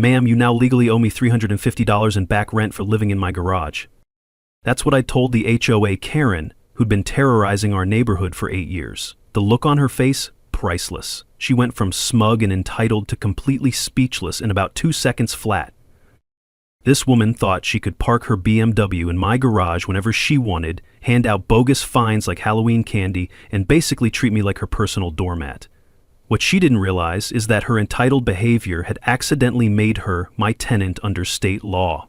"Ma'am, you now legally owe me $350 in back rent for living in my garage." That's what I told the HOA Karen, who'd been terrorizing our neighborhood for 8 years. The look on her face, priceless. She went from smug and entitled to completely speechless in about 2 seconds flat. This woman thought she could park her BMW in my garage whenever she wanted, hand out bogus fines like Halloween candy, and basically treat me like her personal doormat. What she didn't realize is that her entitled behavior had accidentally made her my tenant under state law.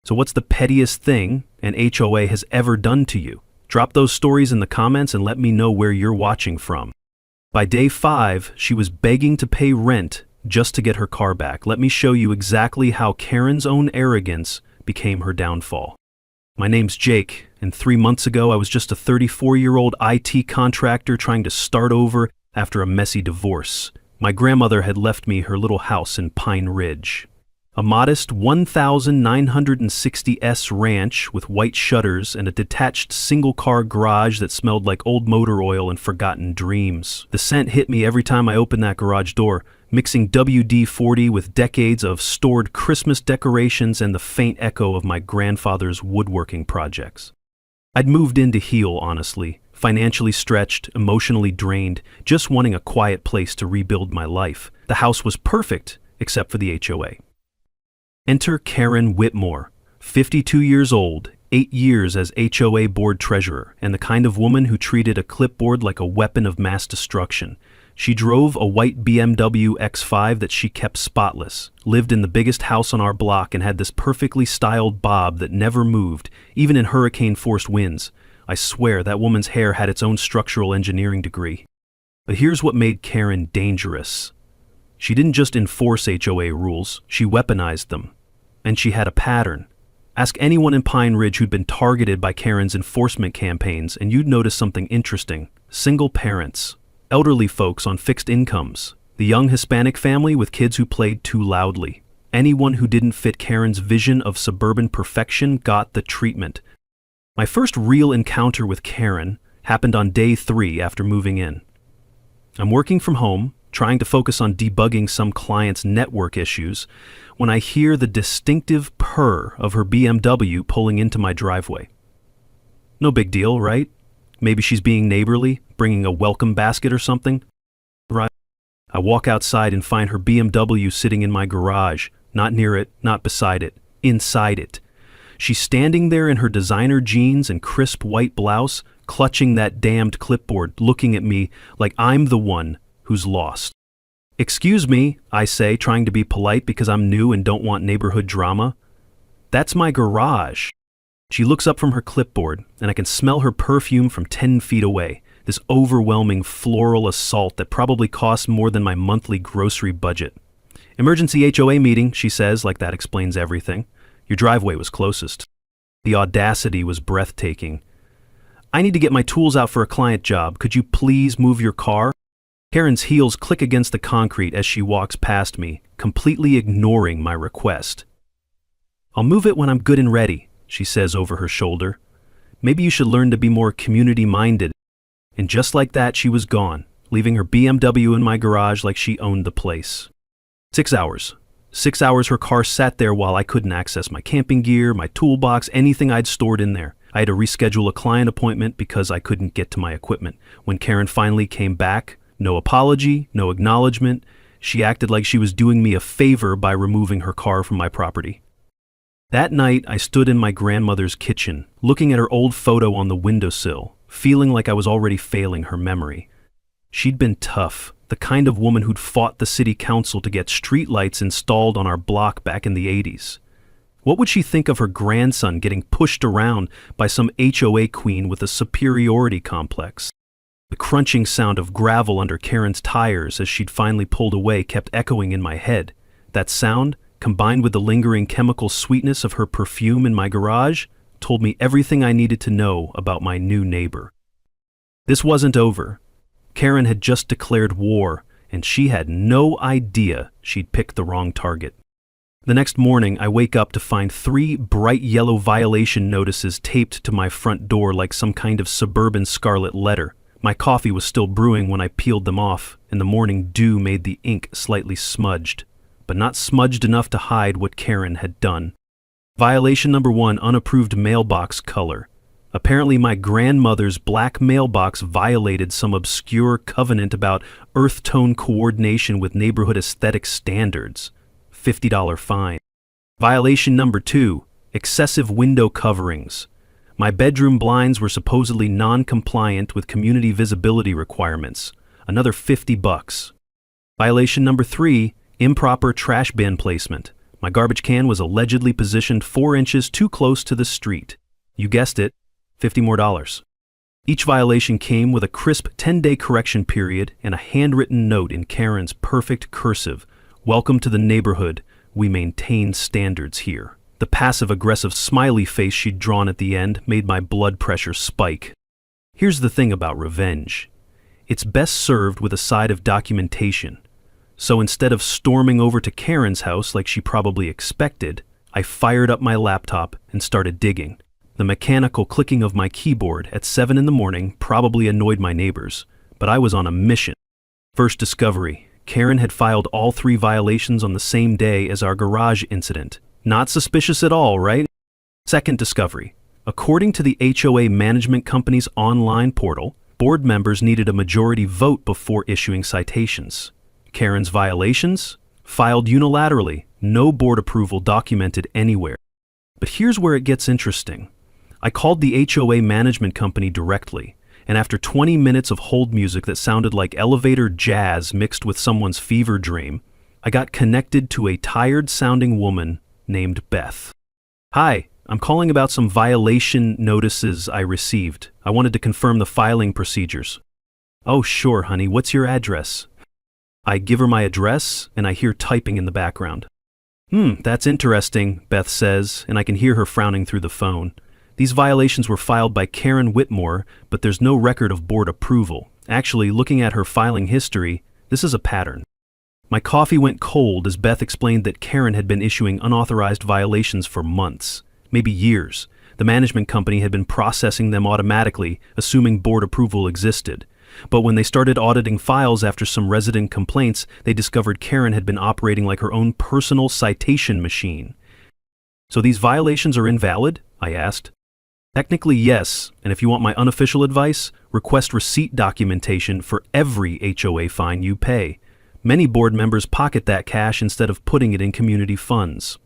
So what's the pettiest thing an HOA has ever done to you? Drop those stories in the comments and let me know where you're watching from. By day 5, she was begging to pay rent just to get her car back. Let me show you exactly how Karen's own arrogance became her downfall. My name's Jake, and 3 months ago I was just a 34-year-old IT contractor trying to start over after a messy divorce. My grandmother had left me her little house in Pine Ridge. A modest 1,960s ranch with white shutters and a detached single-car garage that smelled like old motor oil and forgotten dreams. The scent hit me every time I opened that garage door, mixing WD-40 with decades of stored Christmas decorations and the faint echo of my grandfather's woodworking projects. I'd moved in to heal, honestly, financially stretched, emotionally drained, just wanting a quiet place to rebuild my life. The house was perfect, except for the HOA. Enter Karen Whitmore, 52 years old, 8 years as HOA board treasurer, and the kind of woman who treated a clipboard like a weapon of mass destruction. She drove a white BMW X5 that she kept spotless, lived in the biggest house on our block, and had this perfectly styled bob that never moved, even in hurricane-forced winds. I swear that woman's hair had its own structural engineering degree. But here's what made Karen dangerous. She didn't just enforce HOA rules, she weaponized them. And she had a pattern. Ask anyone in Pine Ridge who'd been targeted by Karen's enforcement campaigns, and you'd notice something interesting. Single parents, elderly folks on fixed incomes, the young Hispanic family with kids who played too loudly. Anyone who didn't fit Karen's vision of suburban perfection got the treatment. My first real encounter with Karen happened on day 3 after moving in. I'm working from home, trying to focus on debugging some client's network issues, when I hear the distinctive purr of her BMW pulling into my driveway. No big deal, right? Maybe she's being neighborly, bringing a welcome basket or something. Right? I walk outside and find her BMW sitting in my garage, not near it, not beside it, inside it. She's standing there in her designer jeans and crisp white blouse, clutching that damned clipboard, looking at me like I'm the one who's lost. "Excuse me," I say, trying to be polite because I'm new and don't want neighborhood drama. "That's my garage." She looks up from her clipboard, and I can smell her perfume from 10 feet away, this overwhelming floral assault that probably costs more than my monthly grocery budget. "Emergency HOA meeting," she says, like that explains everything. "Your driveway was closest." The audacity was breathtaking. "I need to get my tools out for a client job. Could you please move your car?" Karen's heels click against the concrete as she walks past me, completely ignoring my request. "I'll move it when I'm good and ready," she says over her shoulder. "Maybe you should learn to be more community-minded." And just like that, she was gone, leaving her BMW in my garage like she owned the place. 6 hours. 6 hours her car sat there while I couldn't access my camping gear, my toolbox, anything I'd stored in there. I had to reschedule a client appointment because I couldn't get to my equipment. When Karen finally came back, no apology, no acknowledgement. She acted like she was doing me a favor by removing her car from my property. That night, I stood in my grandmother's kitchen, looking at her old photo on the windowsill, feeling like I was already failing her memory. She'd been tough, the kind of woman who'd fought the city council to get streetlights installed on our block back in the 80s. What would she think of her grandson getting pushed around by some HOA queen with a superiority complex? The crunching sound of gravel under Karen's tires as she'd finally pulled away kept echoing in my head. That sound, combined with the lingering chemical sweetness of her perfume in my garage, told me everything I needed to know about my new neighbor. This wasn't over. Karen had just declared war, and she had no idea she'd picked the wrong target. The next morning, I wake up to find 3 bright yellow violation notices taped to my front door like some kind of suburban scarlet letter. My coffee was still brewing when I peeled them off, and the morning dew made the ink slightly smudged. but not smudged enough to hide what Karen had done. Violation number 1, unapproved mailbox color. Apparently my grandmother's black mailbox violated some obscure covenant about earth tone coordination with neighborhood aesthetic standards. $50 fine. Violation number 2, excessive window coverings. My bedroom blinds were supposedly non-compliant with community visibility requirements. Another $50. Violation number 3, improper trash bin placement. My garbage can was allegedly positioned 4 inches too close to the street. You guessed it, $50 more. Each violation came with a crisp 10-day correction period and a handwritten note in Karen's perfect cursive. Welcome to the neighborhood. We maintain standards here. The passive-aggressive smiley face she'd drawn at the end made my blood pressure spike. Here's the thing about revenge. It's best served with a side of documentation. So instead of storming over to Karen's house like she probably expected, I fired up my laptop and started digging. The mechanical clicking of my keyboard at 7 in the morning probably annoyed my neighbors, but I was on a mission. First discovery: Karen had filed all 3 violations on the same day as our garage incident. Not suspicious at all, right? Second discovery: according to the HOA management company's online portal, board members needed a majority vote before issuing citations. Karen's violations? Filed unilaterally, no board approval documented anywhere. But here's where it gets interesting. I called the HOA management company directly, and after 20 minutes of hold music that sounded like elevator jazz mixed with someone's fever dream, I got connected to a tired-sounding woman named Beth. Hi, I'm calling about some violation notices I received. I wanted to confirm the filing procedures. Oh, sure, honey, what's your address? I give her my address, and I hear typing in the background. That's interesting, Beth says, and I can hear her frowning through the phone. These violations were filed by Karen Whitmore, but there's no record of board approval. Actually, looking at her filing history, this is a pattern. My coffee went cold as Beth explained that Karen had been issuing unauthorized violations for months, maybe years. The management company had been processing them automatically, assuming board approval existed. But when they started auditing files after some resident complaints, they discovered Karen had been operating like her own personal citation machine. So these violations are invalid? I asked. Technically, yes, and if you want my unofficial advice, request receipt documentation for every HOA fine you pay. Many board members pocket that cash instead of putting it in community funds.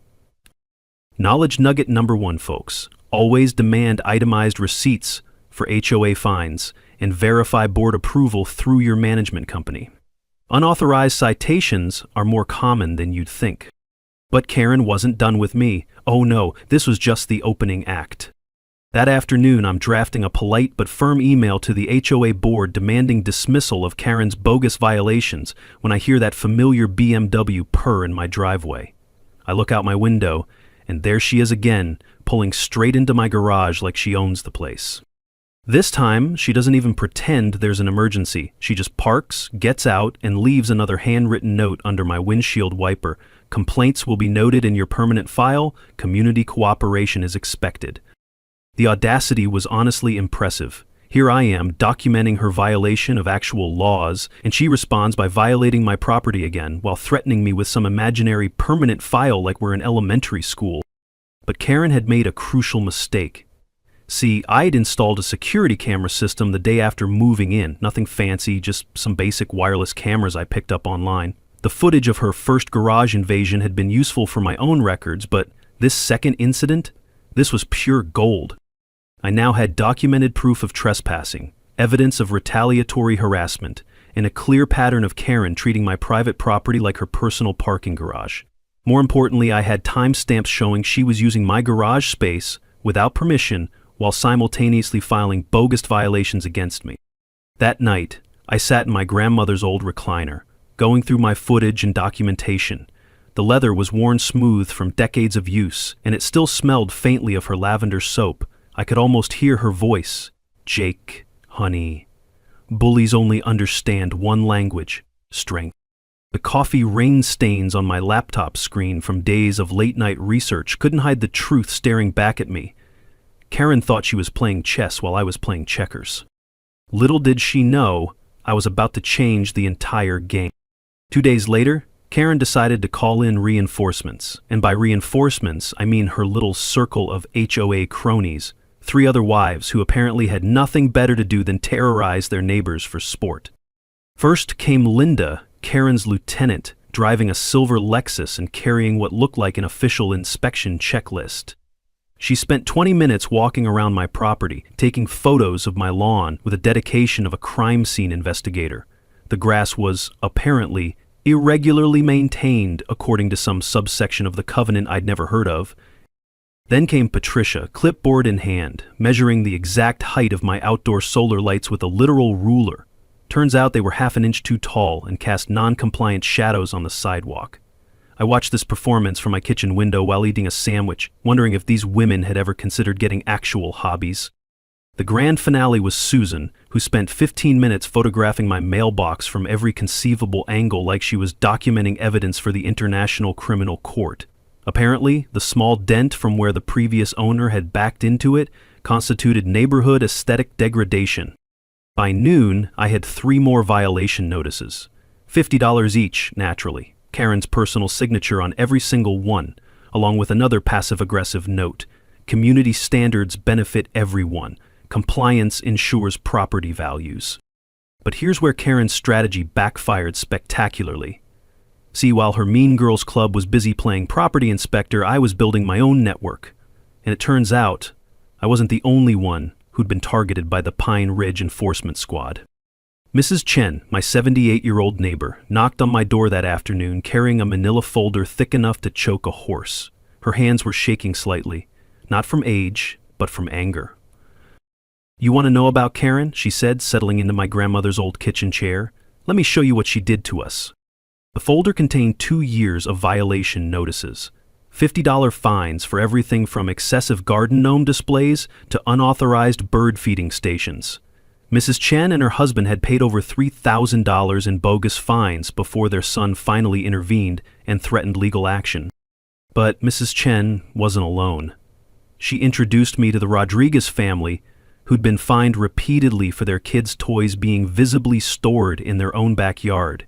Knowledge nugget number 1, folks. Always demand itemized receipts for HOA fines and verify board approval through your management company. Unauthorized citations are more common than you'd think. But Karen wasn't done with me. Oh no, this was just the opening act. That afternoon, I'm drafting a polite but firm email to the HOA board demanding dismissal of Karen's bogus violations when I hear that familiar BMW purr in my driveway. I look out my window, and there she is again, pulling straight into my garage like she owns the place. This time, she doesn't even pretend there's an emergency. She just parks, gets out, and leaves another handwritten note under my windshield wiper. Complaints will be noted in your permanent file. Community cooperation is expected. The audacity was honestly impressive. Here I am, documenting her violation of actual laws, and she responds by violating my property again while threatening me with some imaginary permanent file like we're in elementary school. But Karen had made a crucial mistake. See, I'd installed a security camera system the day after moving in. Nothing fancy, just some basic wireless cameras I picked up online. The footage of her first garage invasion had been useful for my own records, but this second incident? This was pure gold. I now had documented proof of trespassing, evidence of retaliatory harassment, and a clear pattern of Karen treating my private property like her personal parking garage. More importantly, I had timestamps showing she was using my garage space without permission while simultaneously filing bogus violations against me. That night, I sat in my grandmother's old recliner, going through my footage and documentation. The leather was worn smooth from decades of use, and it still smelled faintly of her lavender soap. I could almost hear her voice. Jake, honey. Bullies only understand one language, strength. The coffee rain stains on my laptop screen from days of late-night research couldn't hide the truth staring back at me. Karen thought she was playing chess while I was playing checkers. Little did she know, I was about to change the entire game. 2 days later, Karen decided to call in reinforcements, and by reinforcements, I mean her little circle of HOA cronies, 3 other wives who apparently had nothing better to do than terrorize their neighbors for sport. First came Linda, Karen's lieutenant, driving a silver Lexus and carrying what looked like an official inspection checklist. She spent 20 minutes walking around my property, taking photos of my lawn with a dedication of a crime scene investigator. The grass was, apparently, irregularly maintained according to some subsection of the covenant I'd never heard of. Then came Patricia, clipboard in hand, measuring the exact height of my outdoor solar lights with a literal ruler. Turns out they were half an inch too tall and cast non-compliant shadows on the sidewalk. I watched this performance from my kitchen window while eating a sandwich, wondering if these women had ever considered getting actual hobbies. The grand finale was Susan, who spent 15 minutes photographing my mailbox from every conceivable angle like she was documenting evidence for the International Criminal Court. Apparently, the small dent from where the previous owner had backed into it constituted neighborhood aesthetic degradation. By noon, I had 3 more violation notices. $50 each, naturally. Karen's personal signature on every single one, along with another passive-aggressive note. Community standards benefit everyone. Compliance ensures property values. But here's where Karen's strategy backfired spectacularly. See, while her Mean Girls Club was busy playing property inspector, I was building my own network. And it turns out, I wasn't the only one who'd been targeted by the Pine Ridge Enforcement Squad. Mrs. Chen, my 78-year-old neighbor, knocked on my door that afternoon carrying a manila folder thick enough to choke a horse. Her hands were shaking slightly, not from age, but from anger. "You want to know about Karen?" she said, settling into my grandmother's old kitchen chair. "Let me show you what she did to us." The folder contained 2 years of violation notices. $50 fines for everything from excessive garden gnome displays to unauthorized bird feeding stations. Mrs. Chen and her husband had paid over $3,000 in bogus fines before their son finally intervened and threatened legal action. But Mrs. Chen wasn't alone. She introduced me to the Rodriguez family, who'd been fined repeatedly for their kids' toys being visibly stored in their own backyard.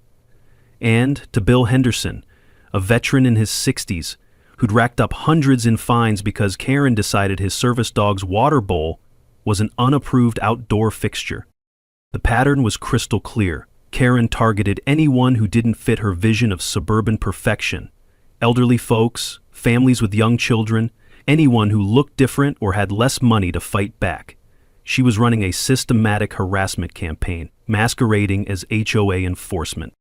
And to Bill Henderson, a veteran in his 60s, who'd racked up hundreds in fines because Karen decided his service dog's water bowl was an unapproved outdoor fixture. The pattern was crystal clear. Karen targeted anyone who didn't fit her vision of suburban perfection. Elderly folks, families with young children, anyone who looked different or had less money to fight back. She was running a systematic harassment campaign, masquerading as HOA enforcement.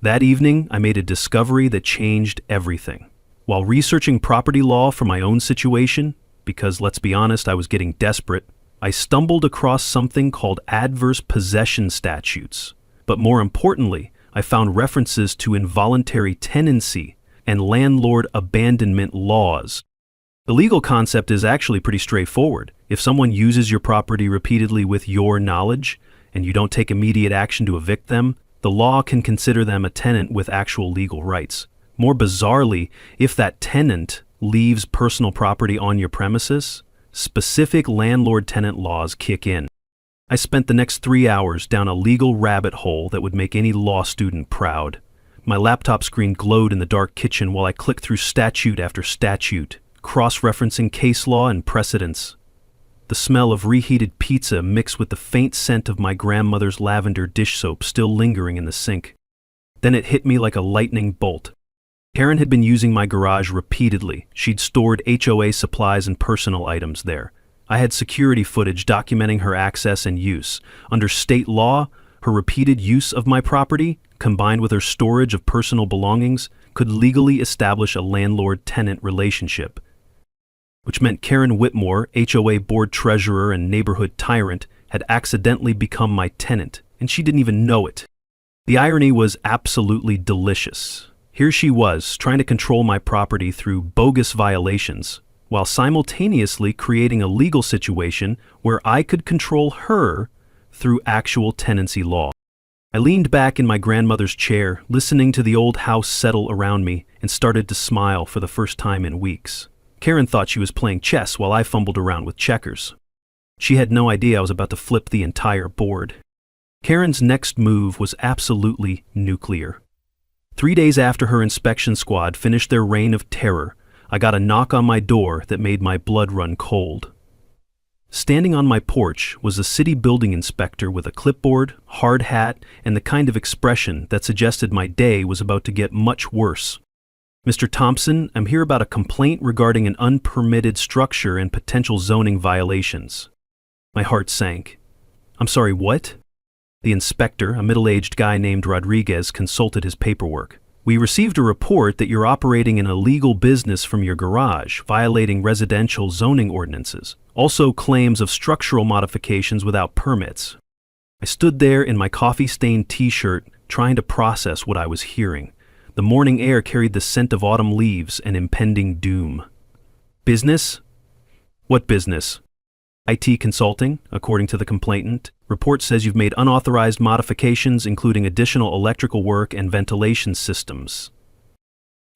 That evening, I made a discovery that changed everything. While researching property law for my own situation, because let's be honest, I was getting desperate, I stumbled across something called adverse possession statutes. But more importantly, I found references to involuntary tenancy and landlord abandonment laws. The legal concept is actually pretty straightforward. If someone uses your property repeatedly with your knowledge, and you don't take immediate action to evict them, the law can consider them a tenant with actual legal rights. More bizarrely, if that tenant leaves personal property on your premises, specific landlord-tenant laws kick in. I spent the next 3 hours down a legal rabbit hole that would make any law student proud. My laptop screen glowed in the dark kitchen while I clicked through statute after statute, cross-referencing case law and precedents. The smell of reheated pizza mixed with the faint scent of my grandmother's lavender dish soap still lingering in the sink. Then it hit me like a lightning bolt. Karen had been using my garage repeatedly. She'd stored HOA supplies and personal items there. I had security footage documenting her access and use. Under state law, her repeated use of my property, combined with her storage of personal belongings, could legally establish a landlord-tenant relationship. Which meant Karen Whitmore, HOA board treasurer and neighborhood tyrant, had accidentally become my tenant, and she didn't even know it. The irony was absolutely delicious. Here she was, trying to control my property through bogus violations, while simultaneously creating a legal situation where I could control her through actual tenancy law. I leaned back in my grandmother's chair, listening to the old house settle around me, and started to smile for the first time in weeks. Karen thought she was playing chess while I fumbled around with checkers. She had no idea I was about to flip the entire board. Karen's next move was absolutely nuclear. 3 days after her inspection squad finished their reign of terror, I got a knock on my door that made my blood run cold. Standing on my porch was a city building inspector with a clipboard, hard hat, and the kind of expression that suggested my day was about to get much worse. "Mr. Thompson, I'm here about a complaint regarding an unpermitted structure and potential zoning violations." My heart sank. "I'm sorry, what?" The inspector, a middle-aged guy named Rodriguez, consulted his paperwork. "We received a report that you're operating an illegal business from your garage, violating residential zoning ordinances. Also claims of structural modifications without permits." I stood there in my coffee-stained t-shirt, trying to process what I was hearing. The morning air carried the scent of autumn leaves and impending doom. "Business? What business?" "IT consulting, according to the complainant. Report says you've made unauthorized modifications, including additional electrical work and ventilation systems."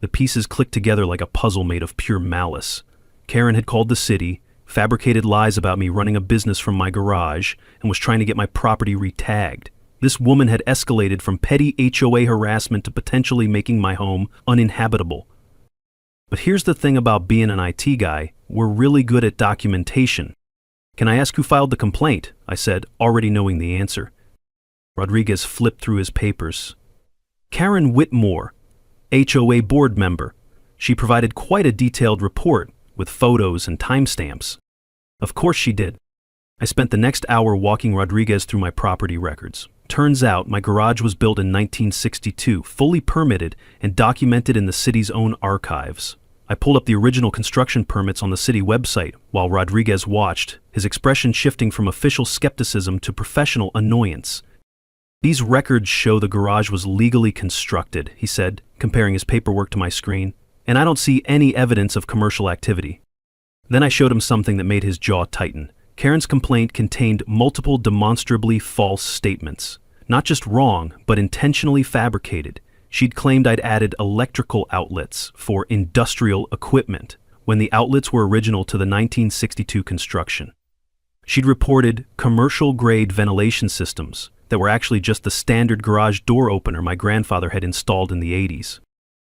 The pieces clicked together like a puzzle made of pure malice. Karen had called the city, fabricated lies about me running a business from my garage, and was trying to get my property re-tagged. This woman had escalated from petty HOA harassment to potentially making my home uninhabitable. But here's the thing about being an IT guy, we're really good at documentation. "Can I ask who filed the complaint?" I said, already knowing the answer. Rodriguez flipped through his papers. "Karen Whitmore, HOA board member. She provided quite a detailed report with photos and timestamps." Of course she did. I spent the next hour walking Rodriguez through my property records. Turns out my garage was built in 1962, fully permitted and documented in the city's own archives. I pulled up the original construction permits on the city website while Rodriguez watched, his expression shifting from official skepticism to professional annoyance. "These records show the garage was legally constructed," he said, comparing his paperwork to my screen, "and I don't see any evidence of commercial activity." Then I showed him something that made his jaw tighten. Karen's complaint contained multiple demonstrably false statements. Not just wrong, but intentionally fabricated. She'd claimed I'd added electrical outlets for industrial equipment when the outlets were original to the 1962 construction. She'd reported commercial-grade ventilation systems that were actually just the standard garage door opener my grandfather had installed in the 80s.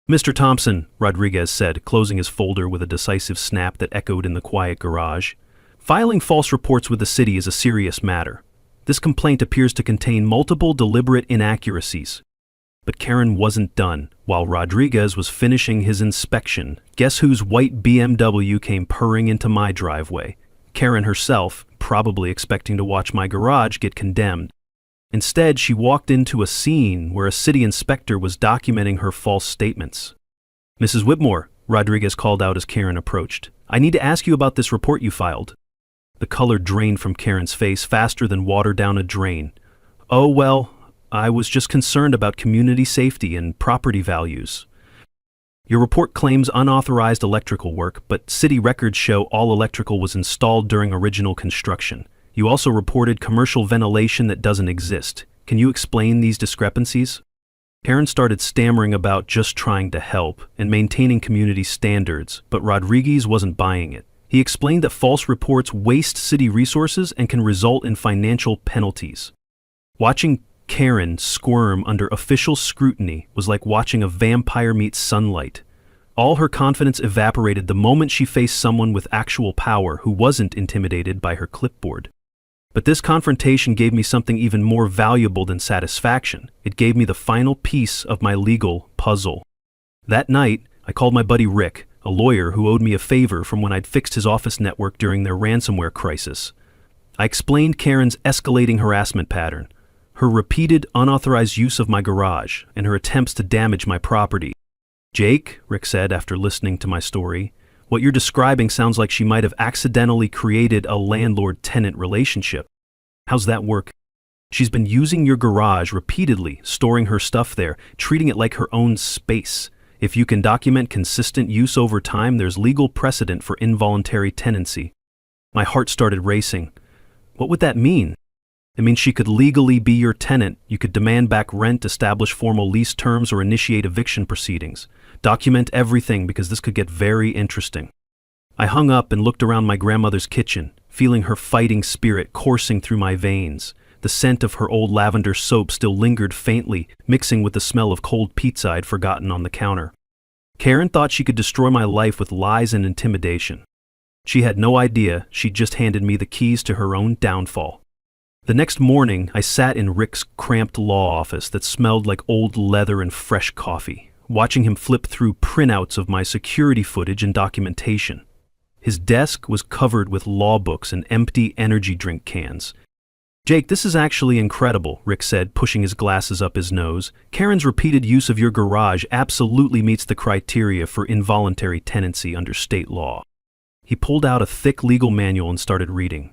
"Mr. Thompson," Rodriguez said, closing his folder with a decisive snap that echoed in the quiet garage, "filing false reports with the city is a serious matter. This complaint appears to contain multiple deliberate inaccuracies." But Karen wasn't done. While Rodriguez was finishing his inspection, guess whose white BMW came purring into my driveway? Karen herself, probably expecting to watch my garage get condemned. Instead, she walked into a scene where a city inspector was documenting her false statements. "Mrs. Whitmore," Rodriguez called out as Karen approached, "I need to ask you about this report you filed." The color drained from Karen's face faster than water down a drain. "Oh, well, I was just concerned about community safety and property values. Your report claims unauthorized electrical work, but city records show all electrical was installed during original construction. You also reported commercial ventilation that doesn't exist. Can you explain these discrepancies?" Karen started stammering about just trying to help and maintaining community standards, but Rodriguez wasn't buying it. He explained that false reports waste city resources and can result in financial penalties. Watching Karen squirm under official scrutiny was like watching a vampire meet sunlight. All her confidence evaporated the moment she faced someone with actual power who wasn't intimidated by her clipboard. But this confrontation gave me something even more valuable than satisfaction. It gave me the final piece of my legal puzzle. That night, I called my buddy Rick, a lawyer who owed me a favor from when I'd fixed his office network during their ransomware crisis. I explained Karen's escalating harassment pattern, her repeated unauthorized use of my garage, and her attempts to damage my property. "Jake," Rick said after listening to my story, "what you're describing sounds like she might have accidentally created a landlord-tenant relationship. How's that work?" "She's been using your garage repeatedly, storing her stuff there, treating it like her own space. If you can document consistent use over time, there's legal precedent for involuntary tenancy." My heart started racing. What would that mean? It means she could legally be your tenant, you could demand back rent, establish formal lease terms, or initiate eviction proceedings. Document everything because this could get very interesting. I hung up and looked around my grandmother's kitchen, feeling her fighting spirit coursing through my veins. The scent of her old lavender soap still lingered faintly, mixing with the smell of cold pizza I'd forgotten on the counter. Karen thought she could destroy my life with lies and intimidation. She had no idea she'd just handed me the keys to her own downfall. The next morning, I sat in Rick's cramped law office that smelled like old leather and fresh coffee, watching him flip through printouts of my security footage and documentation. His desk was covered with law books and empty energy drink cans. "Jake, this is actually incredible," Rick said, pushing his glasses up his nose. "Karen's repeated use of your garage absolutely meets the criteria for involuntary tenancy under state law." He pulled out a thick legal manual and started reading.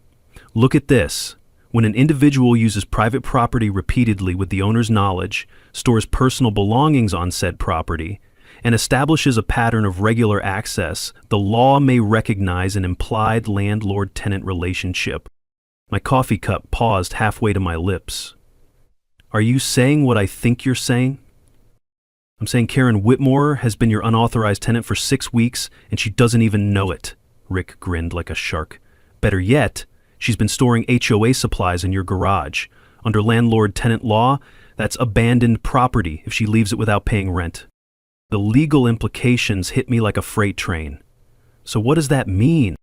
"Look at this. When an individual uses private property repeatedly with the owner's knowledge, stores personal belongings on said property, and establishes a pattern of regular access, the law may recognize an implied landlord-tenant relationship." My coffee cup paused halfway to my lips. "Are you saying what I think you're saying?" "I'm saying Karen Whitmore has been your unauthorized tenant for 6 weeks, and she doesn't even know it." Rick grinned like a shark. "Better yet, she's been storing HOA supplies in your garage. Under landlord-tenant law, that's abandoned property if she leaves it without paying rent." The legal implications hit me like a freight train. "So what does that mean?"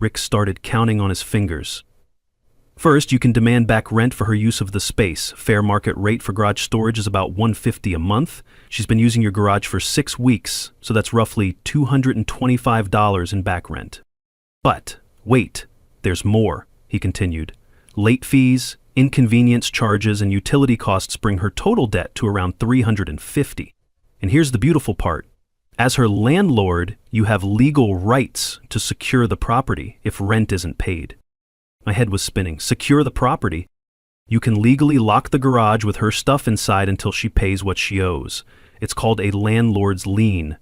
Rick started counting on his fingers. "First, you can demand back rent for her use of the space. Fair market rate for garage storage is about $150 a month. She's been using your garage for 6 weeks, so that's roughly $225 in back rent. But wait, there's more," he continued. "Late fees, inconvenience charges, and utility costs bring her total debt to around $350. And here's the beautiful part. As her landlord, you have legal rights to secure the property if rent isn't paid." My head was spinning. Secure the property? You can legally lock the garage with her stuff inside until she pays what she owes. It's called a landlord's lien.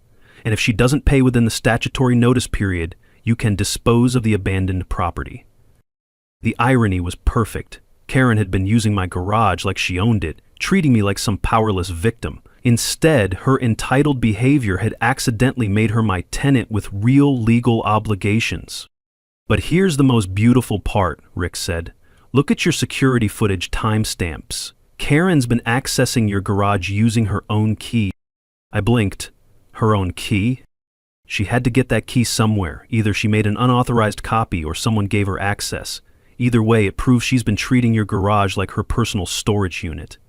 And if she doesn't pay within the statutory notice period, you can dispose of the abandoned property. The irony was perfect. Karen had been using my garage like she owned it, treating me like some powerless victim. Instead, her entitled behavior had accidentally made her my tenant with real legal obligations. "But here's the most beautiful part," Rick said. "Look at your security footage timestamps. Karen's been accessing your garage using her own key." I blinked. Her own key? She had to get that key somewhere. Either she made an unauthorized copy or someone gave her access. Either way, it proves she's been treating your garage like her personal storage unit.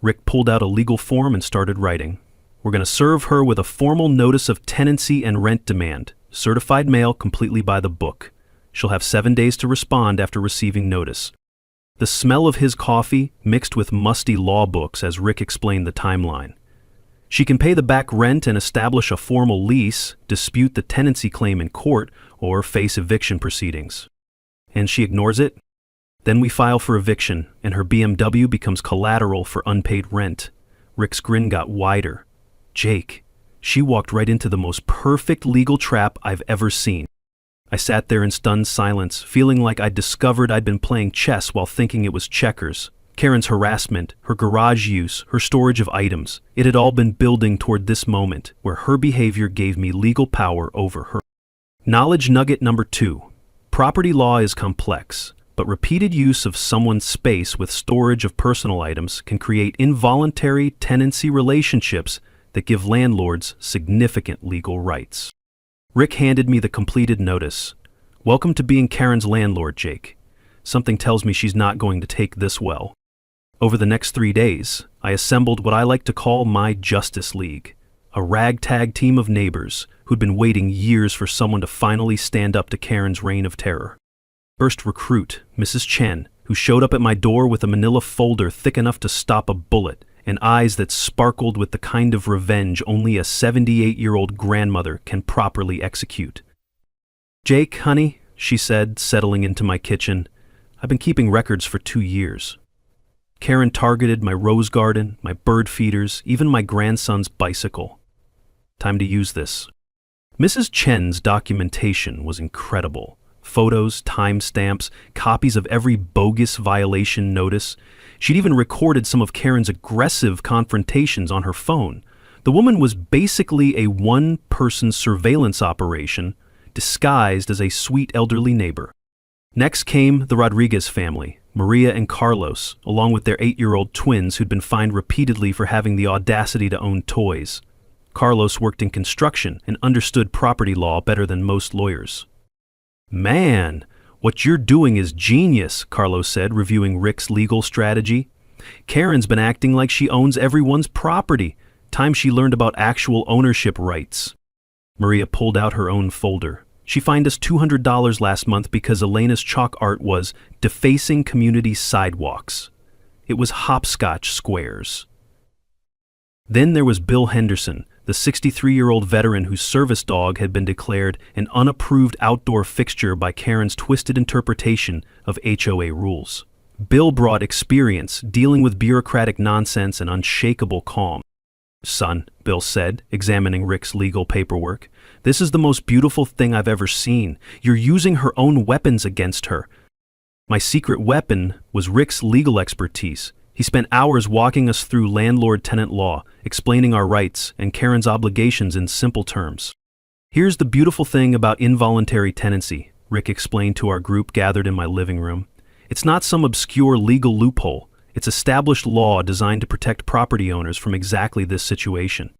Rick pulled out a legal form and started writing. "We're going to serve her with a formal notice of tenancy and rent demand. Certified mail, completely by the book. She'll have 7 days to respond after receiving notice." The smell of his coffee mixed with musty law books as Rick explained the timeline. "She can pay the back rent and establish a formal lease, dispute the tenancy claim in court, or face eviction proceedings. And she ignores it? Then we file for eviction, and her BMW becomes collateral for unpaid rent." Rick's grin got wider. "Jake, she walked right into the most perfect legal trap I've ever seen." I sat there in stunned silence, feeling like I'd discovered I'd been playing chess while thinking it was checkers. Karen's harassment, her garage use, her storage of items, it had all been building toward this moment where her behavior gave me legal power over her. Knowledge nugget number 2. Property law is complex, but repeated use of someone's space with storage of personal items can create involuntary tenancy relationships that give landlords significant legal rights. Rick handed me the completed notice. "Welcome to being Karen's landlord, Jake. Something tells me she's not going to take this well." Over the next 3 days, I assembled what I like to call my Justice League, a ragtag team of neighbors who'd been waiting years for someone to finally stand up to Karen's reign of terror. First recruit, Mrs. Chen, who showed up at my door with a manila folder thick enough to stop a bullet, and eyes that sparkled with the kind of revenge only a 78-year-old grandmother can properly execute. "Jake, honey," she said, settling into my kitchen, "I've been keeping records for 2 years. Karen targeted my rose garden, my bird feeders, even my grandson's bicycle. Time to use this." Mrs. Chen's documentation was incredible. Photos, timestamps, copies of every bogus violation notice. She'd even recorded some of Karen's aggressive confrontations on her phone. The woman was basically a one-person surveillance operation disguised as a sweet elderly neighbor. Next came the Rodriguez family, Maria and Carlos, along with their 8-year-old twins who'd been fined repeatedly for having the audacity to own toys. Carlos worked in construction and understood property law better than most lawyers. "Man, what you're doing is genius," Carlos said, reviewing Rick's legal strategy. "Karen's been acting like she owns everyone's property. Time she learned about actual ownership rights." Maria pulled out her own folder. She fined us $200 last month because Elena's chalk art was defacing community sidewalks. It was hopscotch squares. Then there was Bill Henderson, the 63-year-old veteran whose service dog had been declared an unapproved outdoor fixture by Karen's twisted interpretation of HOA rules. Bill brought experience dealing with bureaucratic nonsense and unshakable calm. "Son," Bill said, examining Rick's legal paperwork, "this is the most beautiful thing I've ever seen. You're using her own weapons against her." My secret weapon was Rick's legal expertise. He spent hours walking us through landlord-tenant law, explaining our rights and Karen's obligations in simple terms. "Here's the beautiful thing about involuntary tenancy," Rick explained to our group gathered in my living room. "It's not some obscure legal loophole. It's established law designed to protect property owners from exactly this situation."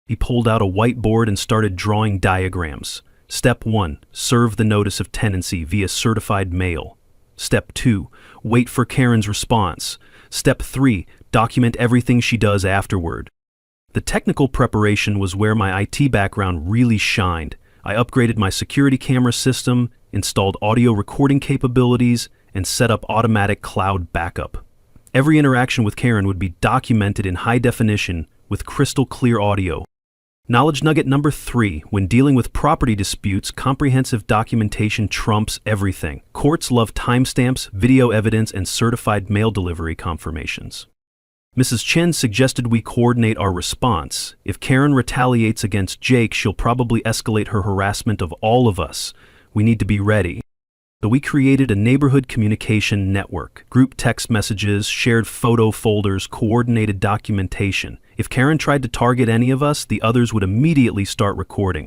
He pulled out a whiteboard and started drawing diagrams. Step 1, serve the notice of tenancy via certified mail. Step 2, wait for Karen's response. Step 3, document everything she does afterward. The technical preparation was where my IT background really shined. I upgraded my security camera system, installed audio recording capabilities, and set up automatic cloud backup. Every interaction with Karen would be documented in high definition with crystal clear audio. Knowledge nugget number 3, when dealing with property disputes, comprehensive documentation trumps everything. Courts love timestamps, video evidence, and certified mail delivery confirmations. Mrs. Chen suggested we coordinate our response. If Karen retaliates against Jake, she'll probably escalate her harassment of all of us. We need to be ready. So we created a neighborhood communication network, group text messages, shared photo folders, coordinated documentation. If Karen tried to target any of us, the others would immediately start recording.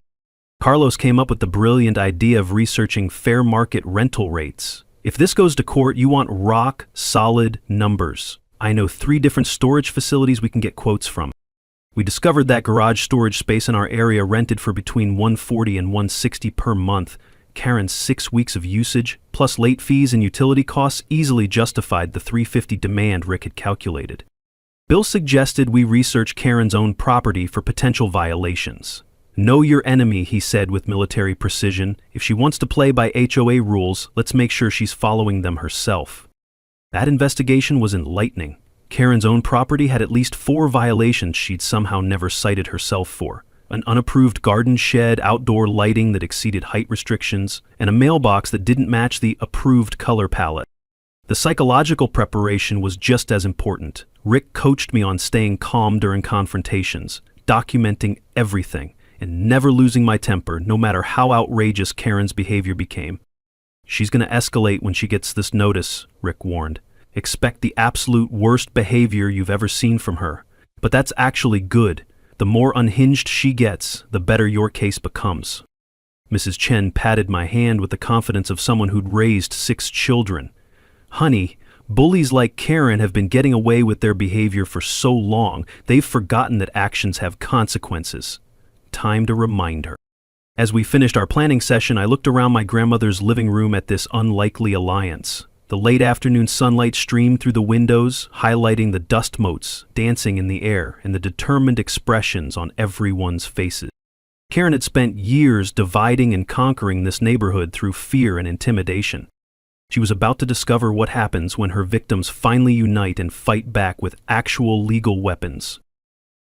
Carlos came up with the brilliant idea of researching fair market rental rates. If this goes to court, you want rock solid numbers. I know 3 different storage facilities we can get quotes from. We discovered that garage storage space in our area rented for between $140 and $160 per month. Karen's 6 weeks of usage, plus late fees and utility costs, easily justified the $350 demand Rick had calculated. Bill suggested we research Karen's own property for potential violations. "Know your enemy," he said with military precision. "If she wants to play by HOA rules, let's make sure she's following them herself." That investigation was enlightening. Karen's own property had at least 4 violations she'd somehow never cited herself for. An unapproved garden shed, outdoor lighting that exceeded height restrictions, and a mailbox that didn't match the approved color palette. The psychological preparation was just as important. Rick coached me on staying calm during confrontations, documenting everything, and never losing my temper, no matter how outrageous Karen's behavior became. "She's going to escalate when she gets this notice," Rick warned. "Expect the absolute worst behavior you've ever seen from her. But that's actually good. The more unhinged she gets, the better your case becomes." Mrs. Chen patted my hand with the confidence of someone who'd raised 6 children. "Honey, bullies like Karen have been getting away with their behavior for so long, they've forgotten that actions have consequences. Time to remind her." As we finished our planning session, I looked around my grandmother's living room at this unlikely alliance. The late afternoon sunlight streamed through the windows, highlighting the dust motes dancing in the air and the determined expressions on everyone's faces. Karen had spent years dividing and conquering this neighborhood through fear and intimidation. She was about to discover what happens when her victims finally unite and fight back with actual legal weapons.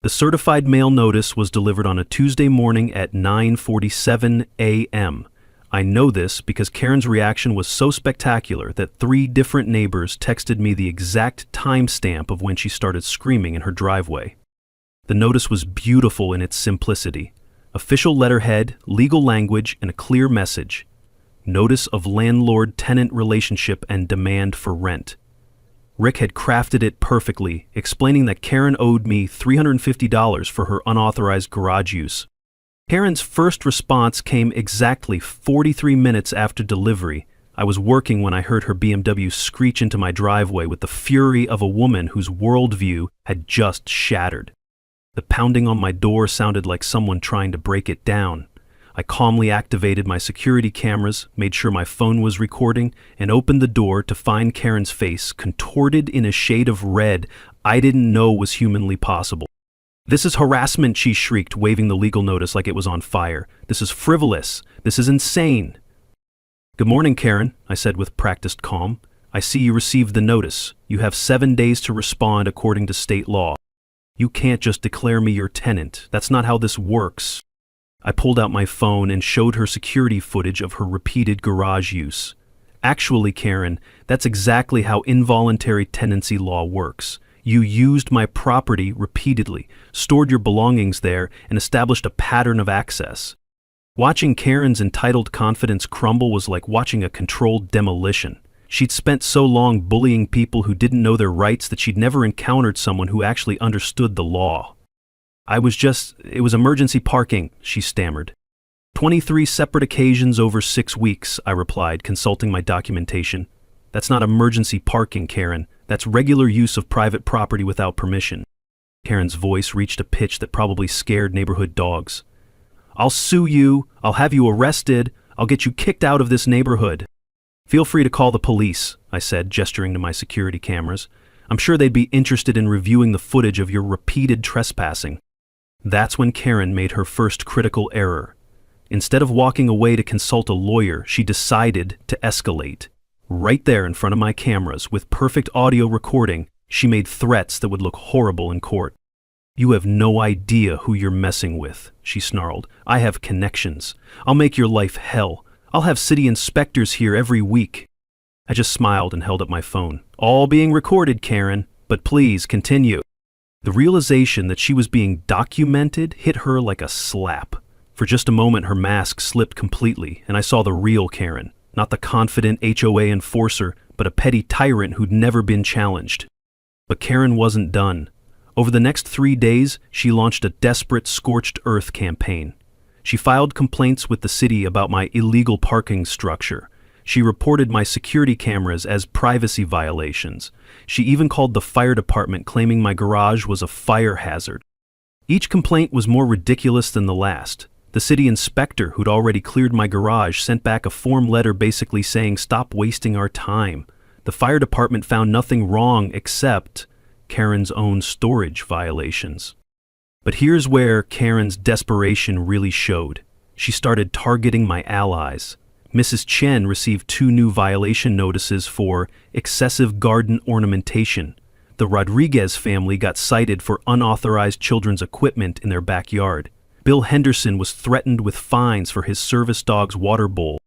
The certified mail notice was delivered on a Tuesday morning at 9:47 a.m. I know this because Karen's reaction was so spectacular that 3 different neighbors texted me the exact timestamp of when she started screaming in her driveway. The notice was beautiful in its simplicity. Official letterhead, legal language, and a clear message. Notice of landlord-tenant relationship and demand for rent. Rick had crafted it perfectly, explaining that Karen owed me $350 for her unauthorized garage use. Karen's first response came exactly 43 minutes after delivery. I was working when I heard her BMW screech into my driveway with the fury of a woman whose worldview had just shattered. The pounding on my door sounded like someone trying to break it down. I calmly activated my security cameras, made sure my phone was recording, and opened the door to find Karen's face contorted in a shade of red I didn't know was humanly possible. "This is harassment," she shrieked, waving the legal notice like it was on fire. "This is frivolous. This is insane." "Good morning, Karen," I said with practiced calm. "I see you received the notice. You have 7 days to respond according to state law. You can't just declare me your tenant. That's not how this works." I pulled out my phone and showed her security footage of her repeated garage use. "Actually, Karen, that's exactly how involuntary tenancy law works. You used my property repeatedly, stored your belongings there, and established a pattern of access." Watching Karen's entitled confidence crumble was like watching a controlled demolition. She'd spent so long bullying people who didn't know their rights that she'd never encountered someone who actually understood the law. It was emergency parking," she stammered. 23 separate occasions over 6 weeks, I replied, consulting my documentation. "That's not emergency parking, Karen. That's regular use of private property without permission." Karen's voice reached a pitch that probably scared neighborhood dogs. "I'll sue you. I'll have you arrested. I'll get you kicked out of this neighborhood." "Feel free to call the police," I said, gesturing to my security cameras. "I'm sure they'd be interested in reviewing the footage of your repeated trespassing." That's when Karen made her first critical error. Instead of walking away to consult a lawyer, she decided to escalate. Right there in front of my cameras, with perfect audio recording, she made threats that would look horrible in court. "You have no idea who you're messing with," she snarled. "I have connections. I'll make your life hell. I'll have city inspectors here every week." I just smiled and held up my phone. "All being recorded, Karen, but please continue." The realization that she was being documented hit her like a slap. For just a moment, her mask slipped completely, and I saw the real Karen, not the confident HOA enforcer, but a petty tyrant who'd never been challenged. But Karen wasn't done. Over the next 3 days, she launched a desperate scorched earth campaign. She filed complaints with the city about my illegal parking structure. She reported my security cameras as privacy violations. She even called the fire department, claiming my garage was a fire hazard. Each complaint was more ridiculous than the last. The city inspector, who'd already cleared my garage, sent back a form letter basically saying, "Stop wasting our time." The fire department found nothing wrong except Karen's own storage violations. But here's where Karen's desperation really showed. She started targeting my allies. Mrs. Chen received 2 new violation notices for excessive garden ornamentation. The Rodriguez family got cited for unauthorized children's equipment in their backyard. Bill Henderson was threatened with fines for his service dog's water bowl.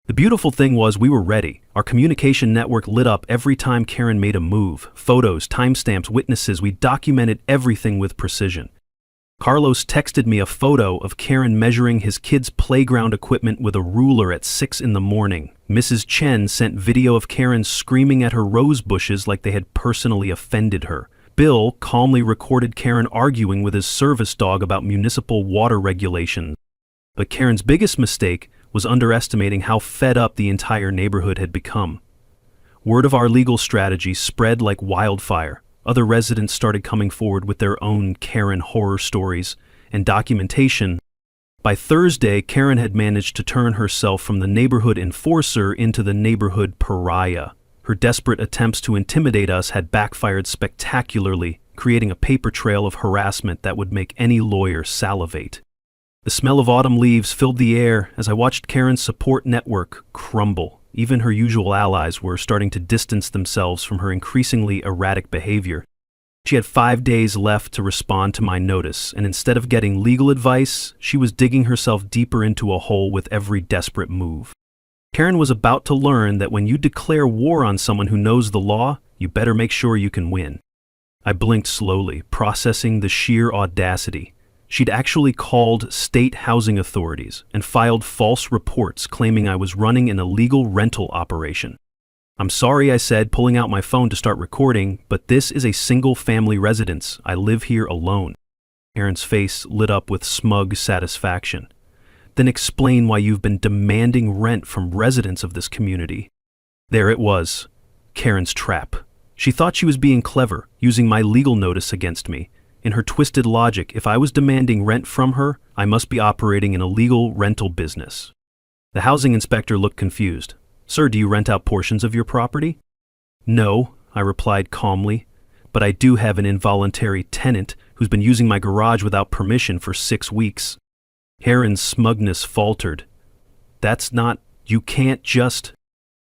The beautiful thing was we were ready. Our communication network lit up every time Karen made a move. Photos, timestamps, witnesses, we documented everything with precision. Carlos texted me a photo of Karen measuring his kids' playground equipment with a ruler at 6 in the morning. Mrs. Chen sent video of Karen screaming at her rose bushes like they had personally offended her. Bill calmly recorded Karen arguing with his service dog about municipal water regulations. But Karen's biggest mistake was underestimating how fed up the entire neighborhood had become. Word of our legal strategy spread like wildfire. Other residents started coming forward with their own Karen horror stories and documentation. By Thursday, Karen had managed to turn herself from the neighborhood enforcer into the neighborhood pariah. Her desperate attempts to intimidate us had backfired spectacularly, creating a paper trail of harassment that would make any lawyer salivate. The smell of autumn leaves filled the air as I watched Karen's support network crumble. Even her usual allies were starting to distance themselves from her increasingly erratic behavior. She had 5 days left to respond to my notice, and instead of getting legal advice, she was digging herself deeper into a hole with every desperate move. Karen was about to learn that when you declare war on someone who knows the law, you better make sure you can win. I blinked slowly, processing the sheer audacity. She'd actually called state housing authorities and filed false reports claiming I was running an illegal rental operation. "I'm sorry," I said, pulling out my phone to start recording, "but this is a single-family residence. I live here alone." Karen's face lit up with smug satisfaction. "Then explain why you've been demanding rent from residents of this community." There it was, Karen's trap. She thought she was being clever, using my legal notice against me. In her twisted logic, if I was demanding rent from her, I must be operating an illegal rental business. The housing inspector looked confused. Sir, do you rent out portions of your property? No, I replied calmly, but I do have an involuntary tenant who's been using my garage without permission for 6 weeks. Karen's smugness faltered. That's not, you can't just...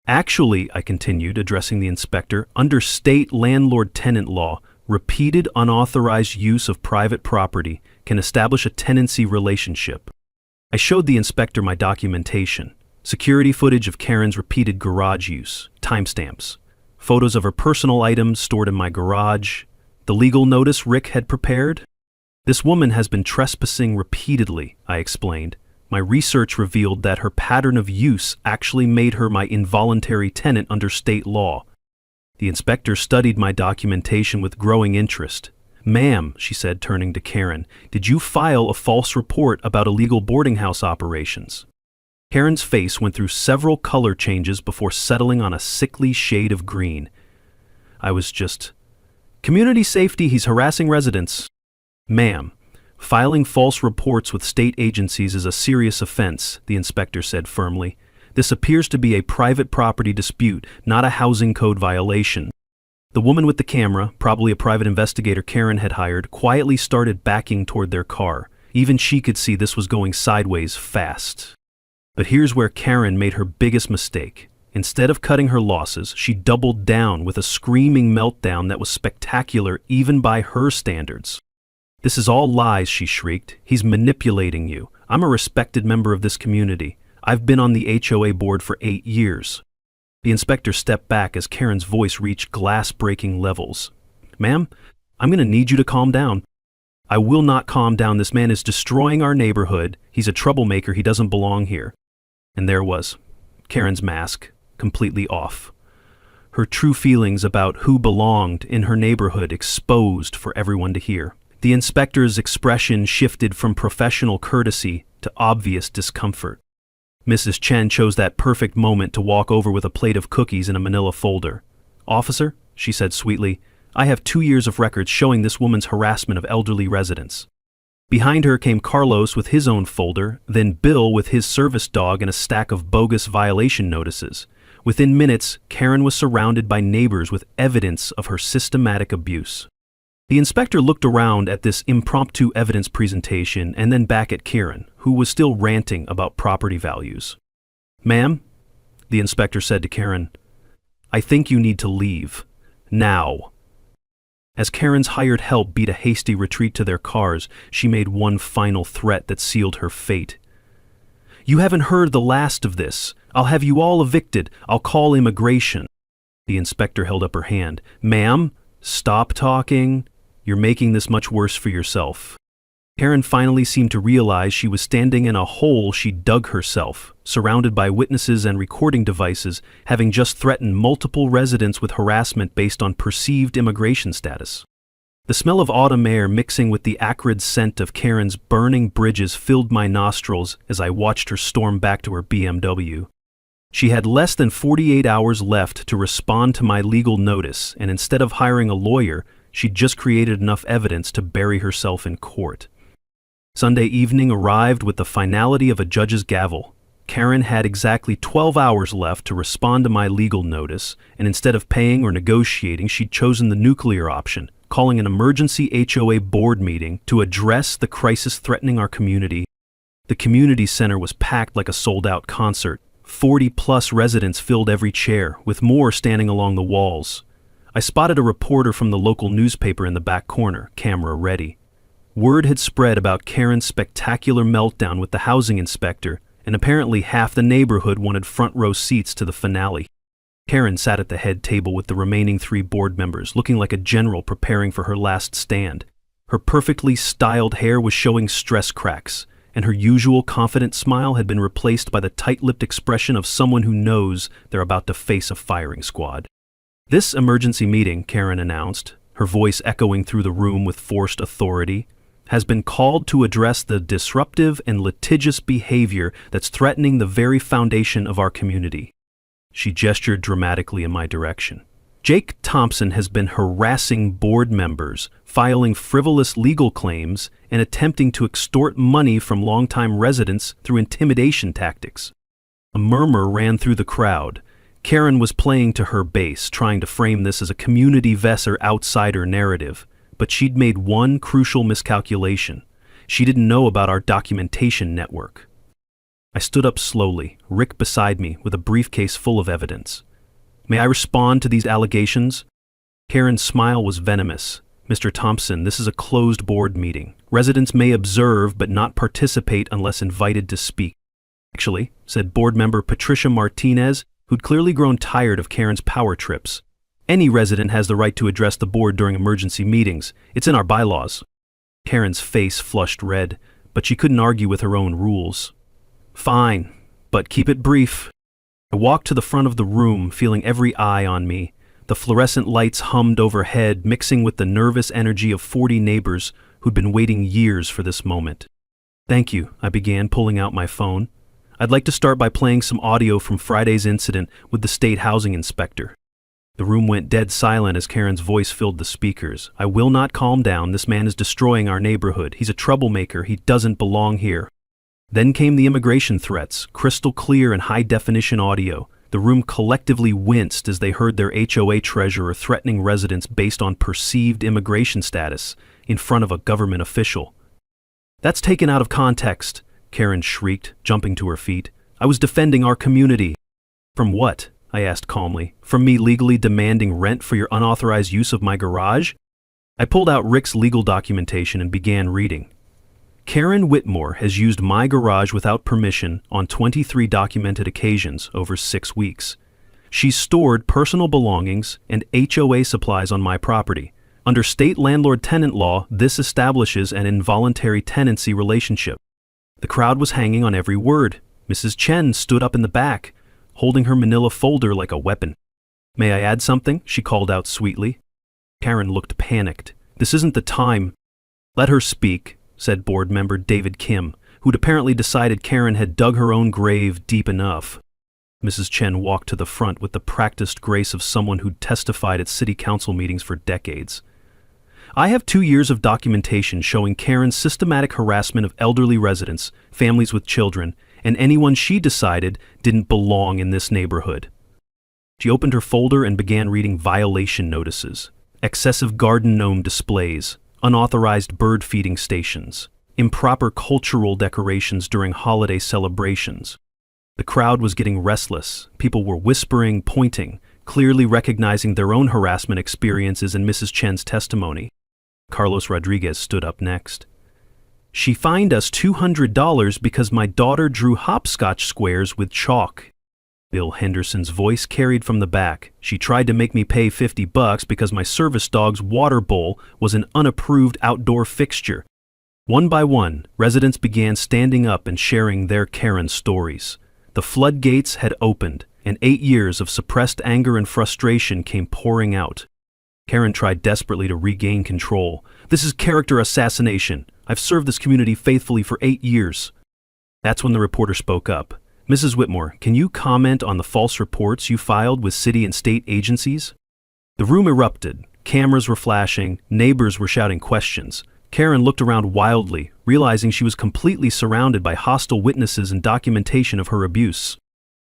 Actually, I continued, addressing the inspector, under state landlord-tenant law, repeated unauthorized use of private property can establish a tenancy relationship. I showed the inspector my documentation, security footage of Karen's repeated garage use, timestamps, photos of her personal items stored in my garage, the legal notice Rick had prepared. This woman has been trespassing repeatedly, I explained. My research revealed that her pattern of use actually made her my involuntary tenant under state law. The inspector studied my documentation with growing interest. Ma'am, she said, turning to Karen, did you file a false report about illegal boarding house operations? Karen's face went through several color changes before settling on a sickly shade of green. I was just, community safety, he's harassing residents. Ma'am, filing false reports with state agencies is a serious offense, the inspector said firmly. This appears to be a private property dispute, not a housing code violation. The woman with the camera, probably a private investigator Karen had hired, quietly started backing toward their car. Even she could see this was going sideways fast. But here's where Karen made her biggest mistake. Instead of cutting her losses, she doubled down with a screaming meltdown that was spectacular even by her standards. This is all lies, she shrieked. He's manipulating you. I'm a respected member of this community. I've been on the HOA board for 8 years. The inspector stepped back as Karen's voice reached glass-breaking levels. Ma'am, I'm going to need you to calm down. I will not calm down. This man is destroying our neighborhood. He's a troublemaker. He doesn't belong here. And there was Karen's mask, completely off. Her true feelings about who belonged in her neighborhood exposed for everyone to hear. The inspector's expression shifted from professional courtesy to obvious discomfort. Mrs. Chen chose that perfect moment to walk over with a plate of cookies in a manila folder. Officer, she said sweetly, I have 2 years of records showing this woman's harassment of elderly residents. Behind her came Carlos with his own folder, then Bill with his service dog and a stack of bogus violation notices. Within minutes, Karen was surrounded by neighbors with evidence of her systematic abuse. The inspector looked around at this impromptu evidence presentation and then back at Karen, who was still ranting about property values. Ma'am, the inspector said to Karen, I think you need to leave. Now. As Karen's hired help beat a hasty retreat to their cars, she made one final threat that sealed her fate. You haven't heard the last of this. I'll have you all evicted. I'll call immigration. The inspector held up her hand. Ma'am, stop talking. You're making this much worse for yourself. Karen finally seemed to realize she was standing in a hole she dug herself, surrounded by witnesses and recording devices, having just threatened multiple residents with harassment based on perceived immigration status. The smell of autumn air mixing with the acrid scent of Karen's burning bridges filled my nostrils as I watched her storm back to her BMW. She had less than 48 hours left to respond to my legal notice, and instead of hiring a lawyer, she'd just created enough evidence to bury herself in court. Sunday evening arrived with the finality of a judge's gavel. Karen had exactly 12 hours left to respond to my legal notice, and instead of paying or negotiating, she'd chosen the nuclear option, calling an emergency HOA board meeting to address the crisis threatening our community. The community center was packed like a sold-out concert. 40-plus residents filled every chair, with more standing along the walls. I spotted a reporter from the local newspaper in the back corner, camera ready. Word had spread about Karen's spectacular meltdown with the housing inspector, and apparently half the neighborhood wanted front-row seats to the finale. Karen sat at the head table with the remaining 3 board members, looking like a general preparing for her last stand. Her perfectly styled hair was showing stress cracks, and her usual confident smile had been replaced by the tight-lipped expression of someone who knows they're about to face a firing squad. This emergency meeting, Karen announced, her voice echoing through the room with forced authority, has been called to address the disruptive and litigious behavior that's threatening the very foundation of our community. She gestured dramatically in my direction. Jake Thompson has been harassing board members, filing frivolous legal claims, and attempting to extort money from longtime residents through intimidation tactics. A murmur ran through the crowd. Karen was playing to her base, trying to frame this as a community Vesser outsider narrative, but she'd made one crucial miscalculation. She didn't know about our documentation network. I stood up slowly, Rick beside me, with a briefcase full of evidence. May I respond to these allegations? Karen's smile was venomous. Mr. Thompson, this is a closed board meeting. Residents may observe but not participate unless invited to speak. Actually, said board member Patricia Martinez, who'd clearly grown tired of Karen's power trips. Any resident has the right to address the board during emergency meetings. It's in our bylaws. Karen's face flushed red, but she couldn't argue with her own rules. Fine, but keep it brief. I walked to the front of the room, feeling every eye on me. The fluorescent lights hummed overhead, mixing with the nervous energy of 40 neighbors who'd been waiting years for this moment. Thank you, I began, pulling out my phone. I'd like to start by playing some audio from Friday's incident with the state housing inspector. The room went dead silent as Karen's voice filled the speakers. I will not calm down. This man is destroying our neighborhood. He's a troublemaker. He doesn't belong here. Then came the immigration threats, crystal clear and high-definition audio. The room collectively winced as they heard their HOA treasurer threatening residents based on perceived immigration status in front of a government official. That's taken out of context, Karen shrieked, jumping to her feet. I was defending our community. From what? I asked calmly. From me legally demanding rent for your unauthorized use of my garage? I pulled out Rick's legal documentation and began reading. Karen Whitmore has used my garage without permission on 23 documented occasions over 6 weeks. She's stored personal belongings and HOA supplies on my property. Under state landlord-tenant law, this establishes an involuntary tenancy relationship. The crowd was hanging on every word. Mrs. Chen stood up in the back, holding her manila folder like a weapon. May I add something? She called out sweetly. Karen looked panicked. This isn't the time. Let her speak, said board member David Kim, who'd apparently decided Karen had dug her own grave deep enough. Mrs. Chen walked to the front with the practiced grace of someone who'd testified at city council meetings for decades. I have 2 years of documentation showing Karen's systematic harassment of elderly residents, families with children, and anyone she decided didn't belong in this neighborhood. She opened her folder and began reading violation notices, excessive garden gnome displays, unauthorized bird feeding stations, improper cultural decorations during holiday celebrations. The crowd was getting restless. People were whispering, pointing, clearly recognizing their own harassment experiences in Mrs. Chen's testimony. Carlos Rodriguez stood up next. She fined us $200 because my daughter drew hopscotch squares with chalk. Bill Henderson's voice carried from the back. She tried to make me pay $50 because my service dog's water bowl was an unapproved outdoor fixture. One by one, residents began standing up and sharing their Karen stories. The floodgates had opened, and 8 years of suppressed anger and frustration came pouring out. Karen tried desperately to regain control. This is character assassination. I've served this community faithfully for 8 years. That's when the reporter spoke up. Mrs. Whitmore, can you comment on the false reports you filed with city and state agencies? The room erupted. Cameras were flashing. Neighbors were shouting questions. Karen looked around wildly, realizing she was completely surrounded by hostile witnesses and documentation of her abuse.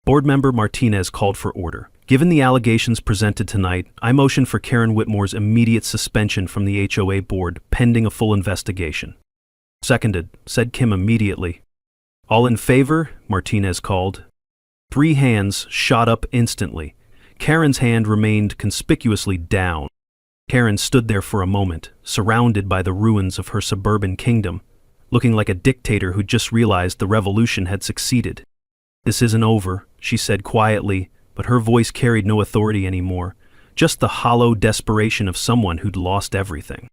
Board member Martinez called for order. Given the allegations presented tonight, I motion for Karen Whitmore's immediate suspension from the HOA board, pending a full investigation. Seconded, said Kim immediately. All in favor? Martinez called. 3 hands shot up instantly. Karen's hand remained conspicuously down. Karen stood there for a moment, surrounded by the ruins of her suburban kingdom, looking like a dictator who just realized the revolution had succeeded. This isn't over, she said quietly, but her voice carried no authority anymore, just the hollow desperation of someone who'd lost everything.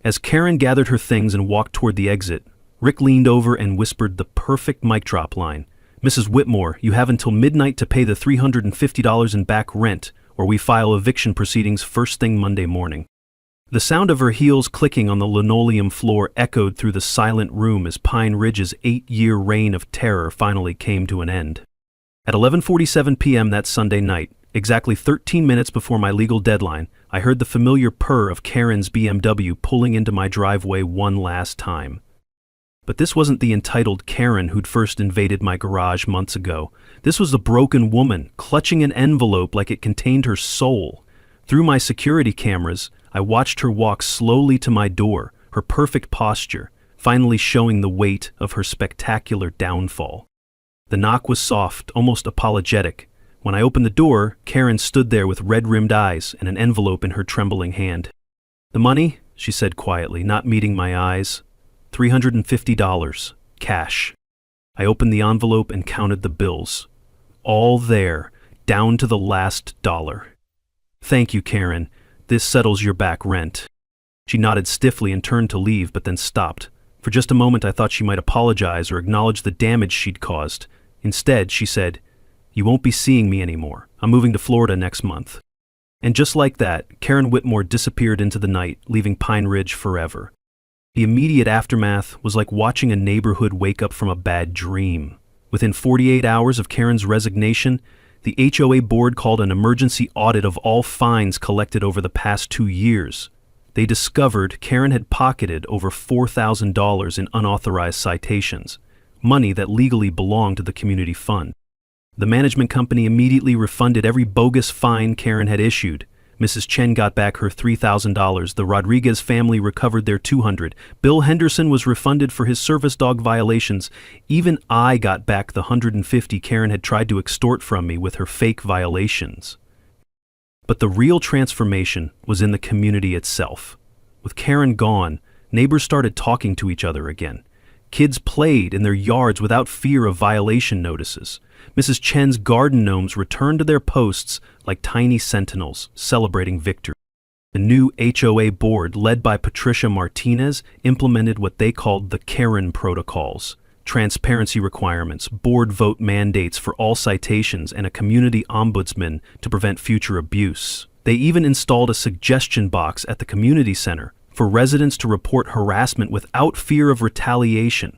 As Karen gathered her things and walked toward the exit, Rick leaned over and whispered the perfect mic drop line. Mrs. Whitmore, you have until midnight to pay the $350 in back rent, or we file eviction proceedings first thing Monday morning. The sound of her heels clicking on the linoleum floor echoed through the silent room as Pine Ridge's 8-year reign of terror finally came to an end. At 11:47 p.m. that Sunday night, exactly 13 minutes before my legal deadline, I heard the familiar purr of Karen's BMW pulling into my driveway one last time. But this wasn't the entitled Karen who'd first invaded my garage months ago. This was the broken woman, clutching an envelope like it contained her soul. Through my security cameras, I watched her walk slowly to my door, her perfect posture, finally showing the weight of her spectacular downfall. The knock was soft, almost apologetic. When I opened the door, Karen stood there with red-rimmed eyes and an envelope in her trembling hand. "The money?" she said quietly, not meeting my eyes. $350, cash. I opened the envelope and counted the bills. All there, down to the last dollar. "Thank you, Karen. This settles your back rent." She nodded stiffly and turned to leave, but then stopped. For just a moment I thought she might apologize or acknowledge the damage she'd caused. Instead, she said, "You won't be seeing me anymore. I'm moving to Florida next month." And just like that, Karen Whitmore disappeared into the night, leaving Pine Ridge forever. The immediate aftermath was like watching a neighborhood wake up from a bad dream. Within 48 hours of Karen's resignation, the HOA board called an emergency audit of all fines collected over the past 2 years. They discovered Karen had pocketed over $4,000 in unauthorized citations, money that legally belonged to the community fund. The management company immediately refunded every bogus fine Karen had issued. Mrs. Chen got back her $3,000. The Rodriguez family recovered their $200. Bill Henderson was refunded for his service dog violations. Even I got back the $150 Karen had tried to extort from me with her fake violations. But the real transformation was in the community itself. With Karen gone, neighbors started talking to each other again. Kids played in their yards without fear of violation notices. Mrs. Chen's garden gnomes returned to their posts like tiny sentinels, celebrating victory. The new HOA board, led by Patricia Martinez, implemented what they called the Karen protocols: transparency requirements, board vote mandates for all citations, and a community ombudsman to prevent future abuse. They even installed a suggestion box at the community center for residents to report harassment without fear of retaliation.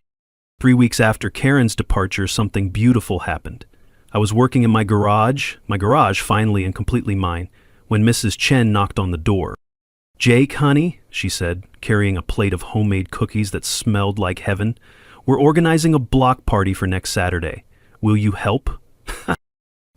3 weeks after Karen's departure, something beautiful happened. I was working in my garage finally and completely mine, when Mrs. Chen knocked on the door. "Jake, honey," she said, carrying a plate of homemade cookies that smelled like heaven, "we're organizing a block party for next Saturday. Will you help?"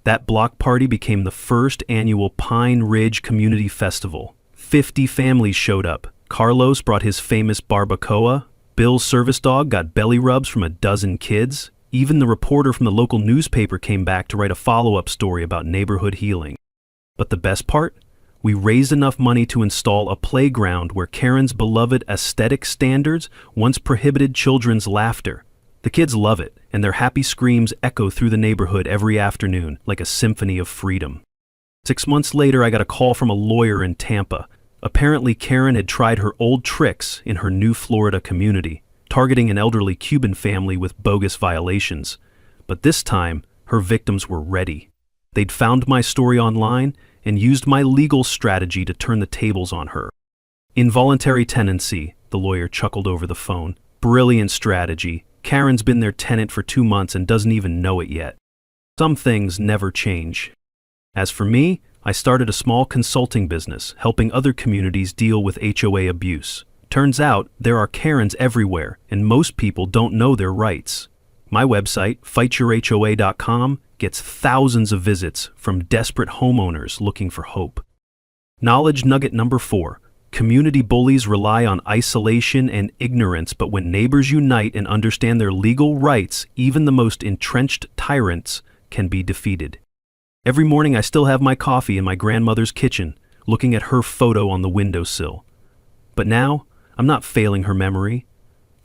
That block party became the first annual Pine Ridge Community Festival. 50 families showed up. Carlos brought his famous barbacoa. Bill's service dog got belly rubs from a dozen kids. Even the reporter from the local newspaper came back to write a follow-up story about neighborhood healing. But the best part? We raised enough money to install a playground where Karen's beloved aesthetic standards once prohibited children's laughter. The kids love it, and their happy screams echo through the neighborhood every afternoon like a symphony of freedom. 6 months later, I got a call from a lawyer in Tampa. Apparently, Karen had tried her old tricks in her new Florida community, targeting an elderly Cuban family with bogus violations. But this time, her victims were ready. They'd found my story online and used my legal strategy to turn the tables on her. "Involuntary tenancy," the lawyer chuckled over the phone. "Brilliant strategy. Karen's been their tenant for 2 months and doesn't even know it yet." Some things never change. As for me, I started a small consulting business, helping other communities deal with HOA abuse. Turns out, there are Karens everywhere, and most people don't know their rights. My website, fightyourhoa.com, gets thousands of visits from desperate homeowners looking for hope. Knowledge nugget number 4. Community bullies rely on isolation and ignorance, but when neighbors unite and understand their legal rights, even the most entrenched tyrants can be defeated. Every morning I still have my coffee in my grandmother's kitchen, looking at her photo on the windowsill. But now, I'm not failing her memory.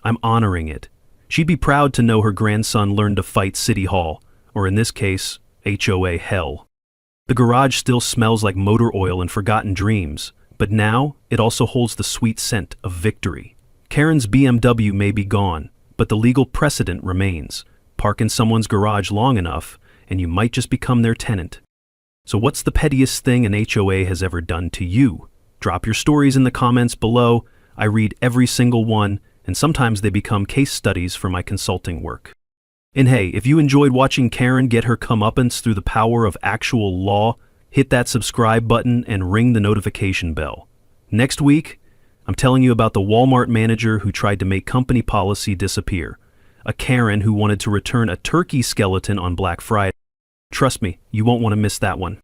I'm honoring it. She'd be proud to know her grandson learned to fight City Hall, or in this case, HOA hell. The garage still smells like motor oil and forgotten dreams, but now it also holds the sweet scent of victory. Karen's BMW may be gone, but the legal precedent remains. Park in someone's garage long enough, and you might just become their tenant. So what's the pettiest thing an HOA has ever done to you? Drop your stories in the comments below. I read every single one, and sometimes they become case studies for my consulting work. And hey, if you enjoyed watching Karen get her comeuppance through the power of actual law, hit that subscribe button and ring the notification bell. Next week, I'm telling you about the Walmart manager who tried to make company policy disappear, a Karen who wanted to return a turkey skeleton on Black Friday. Trust me, you won't want to miss that one.